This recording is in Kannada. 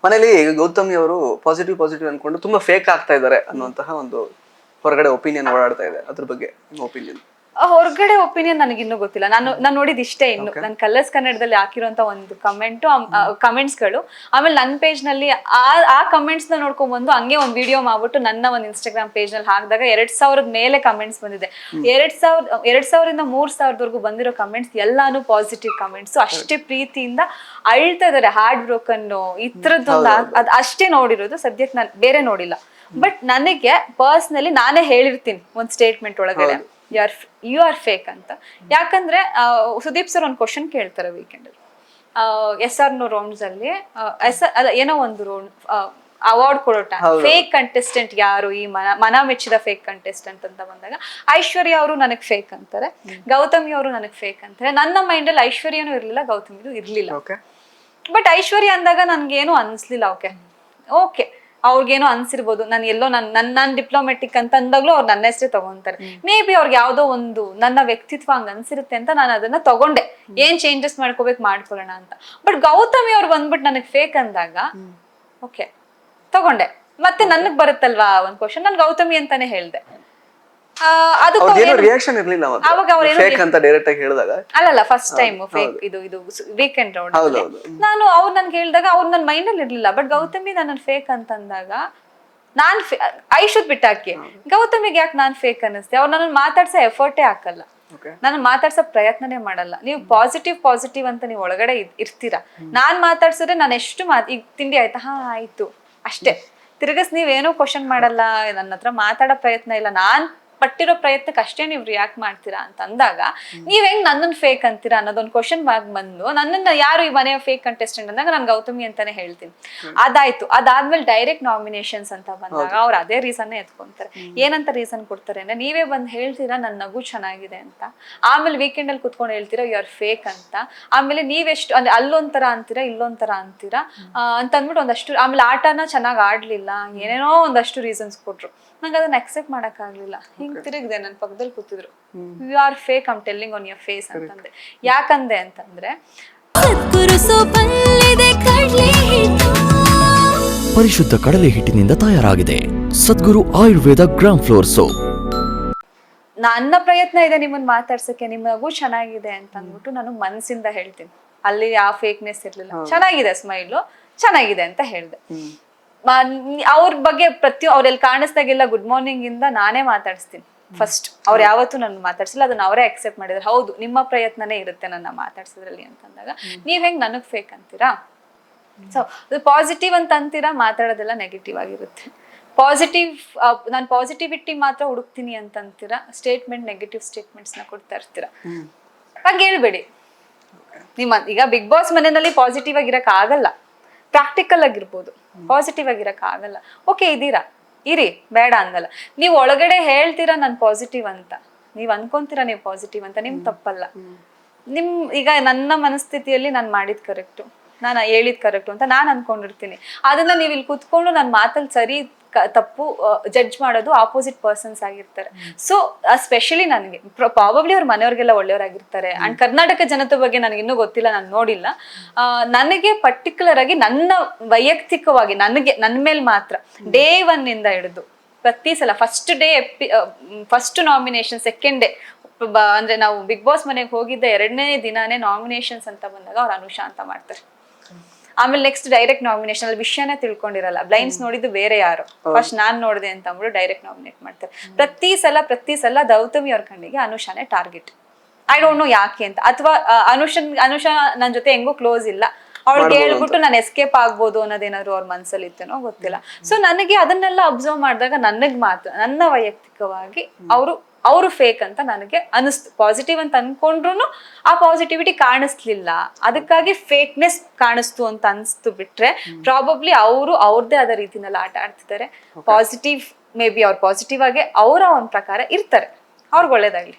ಮನೇಲಿ ಗೌತಮಿ ಅವರು ಪಾಸಿಟಿವ್ ಅನ್ಕೊಂಡು ತುಂಬಾ ಫೇಕ್ ಆಗ್ತಾ ಇದ್ದಾರೆ ಅನ್ನುವಂತಹ ಒಂದು ಹೊರಗಡೆ ಒಪಿನಿಯನ್ ಓಡಾಡ್ತಾ ಇದೆ. ಅದ್ರ ಬಗ್ಗೆ ನಿಮ್ಮ ಒಪಿನಿಯನ್? ಹೊರಗಡೆ ಒಪಿನಿಯನ್ ನನಗೆ ಇನ್ನೂ ಗೊತ್ತಿಲ್ಲ. ನಾನು ನೋಡಿದ ಇಷ್ಟೇ. ಇನ್ನು ನನ್ನ ಕಲರ್ಸ್ ಕನ್ನಡದಲ್ಲಿ ಹಾಕಿರುವಂತ ಒಂದು ಕಮೆಂಟ್ಸ್ಗಳು, ಆಮೇಲೆ ನನ್ನ ಪೇಜ್ ನಲ್ಲಿ ಆ ಕಮೆಂಟ್ಸ್ ನ ನೋಡ್ಕೊಂಡ್ ಬಂದು ಹಂಗೆ ಒಂದು ವಿಡಿಯೋ ಮಾಡ್ಬಿಟ್ಟು ನನ್ನ ಒಂದು ಇನ್ಸ್ಟಾಗ್ರಾಮ್ ಪೇಜ್ ನಲ್ಲಿ ಹಾಕಿದಾಗ 2000 ಮೇಲೆ ಕಮೆಂಟ್ಸ್ ಬಂದಿದೆ. 2000 3000 ಬಂದಿರೋ ಕಮೆಂಟ್ಸ್ ಎಲ್ಲಾನು ಪಾಸಿಟಿವ್ ಕಮೆಂಟ್ಸ್. ಅಷ್ಟೇ ಪ್ರೀತಿಯಿಂದ ಅಳ್ತಾ ಇದಾರೆ, ಹಾರ್ಟ್ ಬ್ರೋಕನ್ ಈ ತರದ್ದೊಂದು ಅಷ್ಟೇ ನೋಡಿರೋದು. ಸದ್ಯಕ್ಕೆ ನಾನು ಬೇರೆ ನೋಡಿಲ್ಲ. ಬಟ್ ನನಗೆ ಪರ್ಸನಲಿ ನಾನೇ ಹೇಳಿರ್ತೀನಿ ಒಂದು ಸ್ಟೇಟ್ಮೆಂಟ್ ಒಳಗಡೆ, ಯು ಆರ್ ಫೇಕ್ ಅಂತ. ಯಾಕಂದ್ರೆ ಸುದೀಪ್ ಸರ್ ಒಂದು ಕ್ವಶನ್ ಕೇಳ್ತಾರೆ ವೀಕೆಂಡ್ SR ರೌಂಡ್ಸ್ ಅಲ್ಲಿ, ಏನೋ ಒಂದು ರೌಂಡ್ ಅವಾರ್ಡ್ ಕೊಡೋ ಟೈಮ್ ಫೇಕ್ ಕಂಟೆಸ್ಟೆಂಟ್ ಯಾರು, ಈ ಮನ ಮೆಚ್ಚಿದ ಫೇಕ್ ಕಂಟೆಸ್ಟೆಂಟ್ ಅಂತ ಬಂದಾಗ ಐಶ್ವರ್ಯ ಅವರು ನನಗ್ ಫೇಕ್ ಅಂತಾರೆ, ಗೌತಮಿ ಅವರು ನನಗ್ ಫೇಕ್ ಅಂತಾರೆ. ನನ್ನ ಮೈಂಡ್ ಅಲ್ಲಿ ಐಶ್ವರ್ಯನೂ ಇರ್ಲಿಲ್ಲ, ಗೌತಮಿದು ಇರ್ಲಿಲ್ಲ. ಬಟ್ ಐಶ್ವರ್ಯ ಅಂದಾಗ ನನ್ಗೇನು ಅನ್ಸ್ಲಿಲ್ಲ. ಓಕೆ ಅವ್ರಿಗೇನೋ ಅನ್ಸಿರ್ಬೋದು, ನಾನು ಎಲ್ಲೋ ನನ್ನ ಡಿಪ್ಲೊಮೆಟಿಕ್ ಅಂತ ಅಂದಾಗ್ಲೂ ಅವ್ರು ನನ್ನ ಹೆಸರೇ ತಗೊಂತಾರೆ. ಮೇ ಬಿ ಅವ್ರಿಗೆ ಯಾವ್ದೋ ಒಂದು ನನ್ನ ವ್ಯಕ್ತಿತ್ವ ಹಂಗ ಅನ್ಸಿರುತ್ತೆ ಅಂತ ನಾನು ಅದನ್ನ ತಗೊಂಡೆ, ಏನ್ ಚೇಂಜಸ್ ಮಾಡ್ಕೊಳ್ಳೋಣ ಅಂತ. ಬಟ್ ಗೌತಮಿ ಅವ್ರು ಬಂದ್ಬಿಟ್ಟು ನನಗ್ ಫೇಕ್ ಅಂದಾಗ ಓಕೆ ತಗೊಂಡೆ. ಮತ್ತೆ ನನಗ್ ಬರುತ್ತಲ್ವಾ ಒಂದ್ ಕ್ವಶನ್, ನಾನು ಗೌತಮಿ ಅಂತಾನೆ ಹೇಳ್ದೆ. ರಿಯಾಕ್ಷನ್ ಇರ್ಲಿಲ್ಲ ಅಲ್ಲಲ್ಲ ಫಸ್ಟ್ ಟೈಮ್ ಫೇಕ್ ಇದು ವೀಕೆಂಡ್ ರೌಂಡ್ ನಾನು ಅವ್ರು ನನ್ಗೆ ಹೇಳಿದಾಗ ಅವ್ರು ನನ್ನ ಮೈಂಡ್ ಅಲ್ಲಿ ಇರ್ಲಿಲ್ಲ. ಬಟ್ ಗೌತಮಿ ನನ್ನ ಫೇಕ್ ಅಂತಂದಾಗ ನಾನ್ ಐಶುದ್ ಬಿಟ್ಟಾಕಿ ಗೌತಮಿಗೆ ಯಾಕೆ ನಾನ್ ಫೇಕ್ ಅನ್ನಿಸ್ತೆ. ಅವ್ರು ನನ್ನ ಮಾತಾಡ್ಸೋ ಎಫರ್ಟೇ ಹಾಕಲ್ಲ, ನಾನು ಮಾತಾಡ್ಸೋ ಪ್ರಯತ್ನನೇ ಮಾಡಲ್ಲ. ನೀವು ಪಾಸಿಟಿವ್ ಅಂತ ನೀವು ಒಳಗಡೆ ಇರ್ತೀರಾ. ನಾನ್ ಮಾತಾಡ್ಸಿದ್ರೆ ನಾನು ಎಷ್ಟು ಈಗ ತಿಂಡಿ ಆಯ್ತಾ, ಹಾ ಆಯ್ತು ಅಷ್ಟೇ. ತಿರ್ಗಸ್ ನೀವೇನೋ ಕ್ವಶನ್ ಮಾಡಲ್ಲ, ನನ್ನ ಹತ್ರ ಮಾತಾಡೋ ಪ್ರಯತ್ನ ಇಲ್ಲ. ನಾನ್ ಪಟ್ಟಿರೋ ಪ್ರಯತ್ನಕ್ಕೆ ಅಷ್ಟೇ ನೀವು ರಿಯಾಕ್ಟ್ ಮಾಡ್ತೀರಾ ಅಂತ ಅಂದಾಗ ನೀವ್ ಹೆಂಗ್ ನನ್ನನ್ ಫೇಕ್ ಅಂತೀರಾ ಅನ್ನೋದೊಂದು ಕ್ವಶನ್ ಮಾರ್ಕ್ ಬಂದು, ನನ್ನನ್ನ ಯಾರು ಈ ಮನೆಯ ಫೇಕ್ ಕಂಟೆಸ್ಟೆಂಟ್ ಅಂದಾಗ ನಾನು ಗೌತಮಿ ಅಂತಾನೆ ಹೇಳ್ತೀನಿ. ಅದಾಯ್ತು. ಅದಾದ್ಮೇಲೆ ಡೈರೆಕ್ಟ್ ನಾಮಿನೇಷನ್ಸ್ ಅಂತ ಬಂದಾಗ ಅವ್ರು ಅದೇ ರೀಸನ್ ಎತ್ಕೊಂತಾರೆ. ಏನಂತ ರೀಸನ್ ಕೊಡ್ತಾರೆ ಅಂದ್ರೆ, ನೀವೇ ಬಂದ್ ಹೇಳ್ತೀರಾ ನನ್ನ ನಗು ಚೆನ್ನಾಗಿದೆ ಅಂತ, ಆಮೇಲೆ ವೀಕೆಂಡ್ ಅಲ್ಲಿ ಕುತ್ಕೊಂಡು ಹೇಳ್ತೀರಾ ಯು ಆರ್ ಫೇಕ್ ಅಂತ, ಆಮೇಲೆ ನೀವೆಷ್ಟು ಅಂದ್ರೆ ಅಲ್ಲೊಂಥರ ಅಂತೀರಾ ಇಲ್ಲೊಂಥರ ಅಂತೀರಾ ಅಂತ ಅಂದ್ಬಿಟ್ಟು ಒಂದಷ್ಟು, ಆಮೇಲೆ ಆಟನ ಚೆನ್ನಾಗ್ ಆಡ್ಲಿಲ್ಲ, ಏನೇನೋ ಒಂದಷ್ಟು ರೀಸನ್ಸ್ ಕೊಟ್ರು. ನಂಗೆ ಅದನ್ನ ಅಕ್ಸೆಪ್ಟ್ ಮಾಡಕ್ ಆಗ್ಲಿಲ್ಲ. ಹಿಂಗ್ ತಿರುಗಿದೆ, ನನ್ನ ಪಕ್ಕದಲ್ಲಿ ಕೂತಿದ್ರು, you are fake I'm telling on your face ಅಂತಂದೆ. ಯಾಕಂದೆ ಅಂತಂದ್ರೆ ಪರಿಶುದ್ಧ ಕಡಲೆ ಹಿಟ್ಟಿನಿಂದ ತಯಾರಾಗಿದೆ Sadguru Ayurveda gram flour soap. ನನ್ನ ಪ್ರಯತ್ನ ಇದೆ ನಿಮ್ಮನ್ನ ಮಾತಾಡ್ಸಕ್ಕೆ, ನಿಮಗೂ ಚೆನ್ನಾಗಿದೆ ಅಂತ ಅಂದ್ಬಿಟ್ಟು ನಾನು ಮನ್ಸಿಂದ ಹೇಳ್ತೀನಿ. ಅಲ್ಲಿ ಯಾವ ಫೇಕ್ನೆಸ್ ಇರ್ಲಿಲ್ಲ, ಚೆನ್ನಾಗಿದೆ ಸ್ಮೈಲು, ಚೆನ್ನಾಗಿದೆ ಅಂತ ಹೇಳ್ದೆ. ಅವ್ರ ಬಗ್ಗೆ ಅವ್ರೆಲ್ಲಿ ಕಾಣಿಸ್ದಾಗೆಲ್ಲ ಗುಡ್ ಮಾರ್ನಿಂಗ್ ಇಂದ ನಾನೇ ಮಾತಾಡಿಸ್ತೀನಿ ಫಸ್ಟ್. ಅವ್ರು ಯಾವತ್ತೂ ನನ್ನ ಮಾತಾಡ್ಸಿಲ್ಲ, ಅದನ್ನ ಅವರೇ ಅಕ್ಸೆಪ್ಟ್ ಮಾಡಿದ್ರು. ಹೌದು ನಿಮ್ಮ ಪ್ರಯತ್ನನೇ ಇರುತ್ತೆ ನನ್ನ ಮಾತಾಡ್ಸಿದ್ರಲ್ಲಿ ಅಂತಂದಾಗ ನೀವ್ ಹೆಂಗ್ ನನಗ್ ಫೇಕ್ ಅಂತೀರಾ? ಸೊ ಅದು ಪಾಸಿಟಿವ್ ಅಂತ ಅಂತೀರಾ, ಮಾತಾಡೋದೆಲ್ಲ ನೆಗೆಟಿವ್ ಆಗಿರುತ್ತೆ. ನಾನು ಪಾಸಿಟಿವಿಟಿ ಮಾತ್ರ ಹುಡುಕ್ತೀನಿ ಅಂತ ಅಂತೀರಾ, ನೆಗೆಟಿವ್ ಸ್ಟೇಟ್ಮೆಂಟ್ಸ್ ನ ಕೊಡ್ತಾ ಇರ್ತೀರಾ. ಹಾಗೆ ಹೇಳ್ಬೇಡಿ. ಈಗ ಬಿಗ್ ಬಾಸ್ ಮನೆಯಲ್ಲಿ ಪಾಸಿಟಿವ್ ಆಗಿರಕ್ ಆಗಲ್ಲ, ಪ್ರಾಕ್ಟಿಕಲ್ ಆಗಿರ್ಬೋದು, ಪಾಸಿಟಿವ್ ಆಗಿರಕ್ ಆಗಲ್ಲ. ಓಕೆ ಇದೀರಾ, ಇರಿ, ಬೇಡ ಅಂದಲ್ಲ. ನೀವ್ ಒಳಗಡೆ ಹೇಳ್ತೀರಾ ನಾನ್ ಪಾಸಿಟಿವ್ ಅಂತ, ನೀವ್ ಅನ್ಕೊಂತೀರಾ ನೀವ್ ಪಾಸಿಟಿವ್ ಅಂತ, ನಿಮ್ ತಪ್ಪಲ್ಲ. ಈಗ ನನ್ನ ಮನಸ್ಥಿತಿಯಲ್ಲಿ ನಾನ್ ಮಾಡಿದ್ ಕರೆಕ್ಟು, ನಾನು ಹೇಳಿದ್ ಕರೆಕ್ಟು ಅಂತ ನಾನ್ ಅನ್ಕೊಂಡಿರ್ತೀನಿ. ಅದನ್ನ ನೀವ್ ಇಲ್ಲಿ ಕುತ್ಕೊಂಡು ನನ್ ಮಾತಲ್ಲಿ ಸರಿ ತಪ್ಪು ಜಡ್ಜ್ ಮಾಡೋದು ಆಪೋಸಿಟ್ ಪರ್ಸನ್ಸ್ ಆಗಿರ್ತಾರೆ. ಸೊ ಸ್ಪೆಷಲಿ ನನಗೆ ಪ್ರಾಬಬ್ಲಿ ಅವ್ರ ಮನೆಯವ್ರಿಗೆಲ್ಲ ಒಳ್ಳೆಯವರಾಗಿರ್ತಾರೆ. ಅಂಡ್ ಕರ್ನಾಟಕ ಜನತೆ ಬಗ್ಗೆ ನನಗೆ ಇನ್ನೂ ಗೊತ್ತಿಲ್ಲ, ನಾನು ನೋಡಿಲ್ಲ. ನನಗೆ ಪರ್ಟಿಕ್ಯುಲರ್ ಆಗಿ ನನ್ನ ವೈಯಕ್ತಿಕವಾಗಿ ನನ್ನ ಮೇಲೆ ಮಾತ್ರ ಡೇ 1 ಇಂದ ಹಿಡಿದು ಪ್ರತಿ ಸಲ ಫಸ್ಟ್ ನಾಮಿನೇಷನ್, ಸೆಕೆಂಡ್ ಡೇ ಅಂದ್ರೆ ನಾವು ಬಿಗ್ ಬಾಸ್ ಮನೆಗೆ ಹೋಗಿದ್ದ 2ನೇ ದಿನಾನೇ ನಾಮಿನೇಷನ್ಸ್ ಅಂತ ಬಂದಾಗ ಅವ್ರು ಅನುಷಾ ಅಂತ ಮಾಡ್ತಾರೆ. ಆಮೇಲೆ ನೆಕ್ಸ್ಟ್ ಡೈರೆಕ್ಟ್ ನಾಮಿನೇಷನ್ ಅಲ್ಲಿ ವಿಷಯನೇ ತಿಳ್ಕೊಂಡಿರಲ್ಲ, ಬ್ಲೈಂಡ್ಸ್ ನೋಡಿದ್ದು ಬೇರೆ ಯಾರು, ಫಸ್ಟ್ ನಾನ್ ನೋಡಿದೆ ಅಂತ ಅಂದ್ಬಿಟ್ಟು ಡೈರೆಕ್ಟ್ ನಾಮಿನೇಟ್ ಮಾಡ್ತಾರೆ. ಪ್ರತಿ ಸಲ ಗೌತಮಿ ಅವ್ರ ಕಣ್ಣಿಗೆ ಅನುಷಾನೇ ಟಾರ್ಗೆಟ್. ಐ ಡೋಂಟ್ ನೋ ಯಾಕೆ ಅಂತ, ಅಥವಾ ಅನುಷಾ ನನ್ನ ಜೊತೆ ಹೆಂಗೂ ಕ್ಲೋಸ್ ಇಲ್ಲ, ಅವ್ಳಿಗೆ ಹೇಳ್ಬಿಟ್ಟು ನಾನು ಎಸ್ಕೇಪ್ ಆಗ್ಬೋದು ಅನ್ನೋದೇನಾದ್ರು ಅವ್ರ ಮನ್ಸಲ್ಲಿ ಇತ್ತೇನೋ ಗೊತ್ತಿಲ್ಲ. ಸೊ ನನಗೆ ಅದನ್ನೆಲ್ಲ ಅಬ್ಸರ್ವ್ ಮಾಡಿದಾಗ ನನಗ್ ಮಾತ್ರ ನನ್ನ ವೈಯಕ್ತಿಕವಾಗಿ ಅವರು ಫೇಕ್ ಅಂತ ನನಗೆ ಅನಿಸ್ತು. ಪಾಸಿಟಿವ್ ಅಂತ ಅನ್ಕೊಂಡ್ರು ಆ ಪಾಸಿಟಿವಿಟಿ ಕಾಣಿಸ್ಲಿಲ್ಲ, ಅದಕ್ಕಾಗಿ ಫೇಕ್ನೆಸ್ ಕಾಣಿಸ್ತು ಅಂತ ಅನಿಸ್ತು. ಬಿಟ್ರೆ ಪ್ರಾಬಬ್ಲಿ ಅವ್ರದ್ದೇ ಆದ ರೀತಿನಲ್ಲಿ ಆಟ ಆಡ್ತಿದ್ದಾರೆ. ಪಾಸಿಟಿವ್ ಮೇ ಬಿ ಅವ್ರು ಪಾಸಿಟಿವ್ ಆಗಿ ಅವರ ಒಂದ್ ಪ್ರಕಾರ ಇರ್ತಾರೆ. ಅವ್ರಿಗೆ ಒಳ್ಳೇದಾಗ್ಲಿ.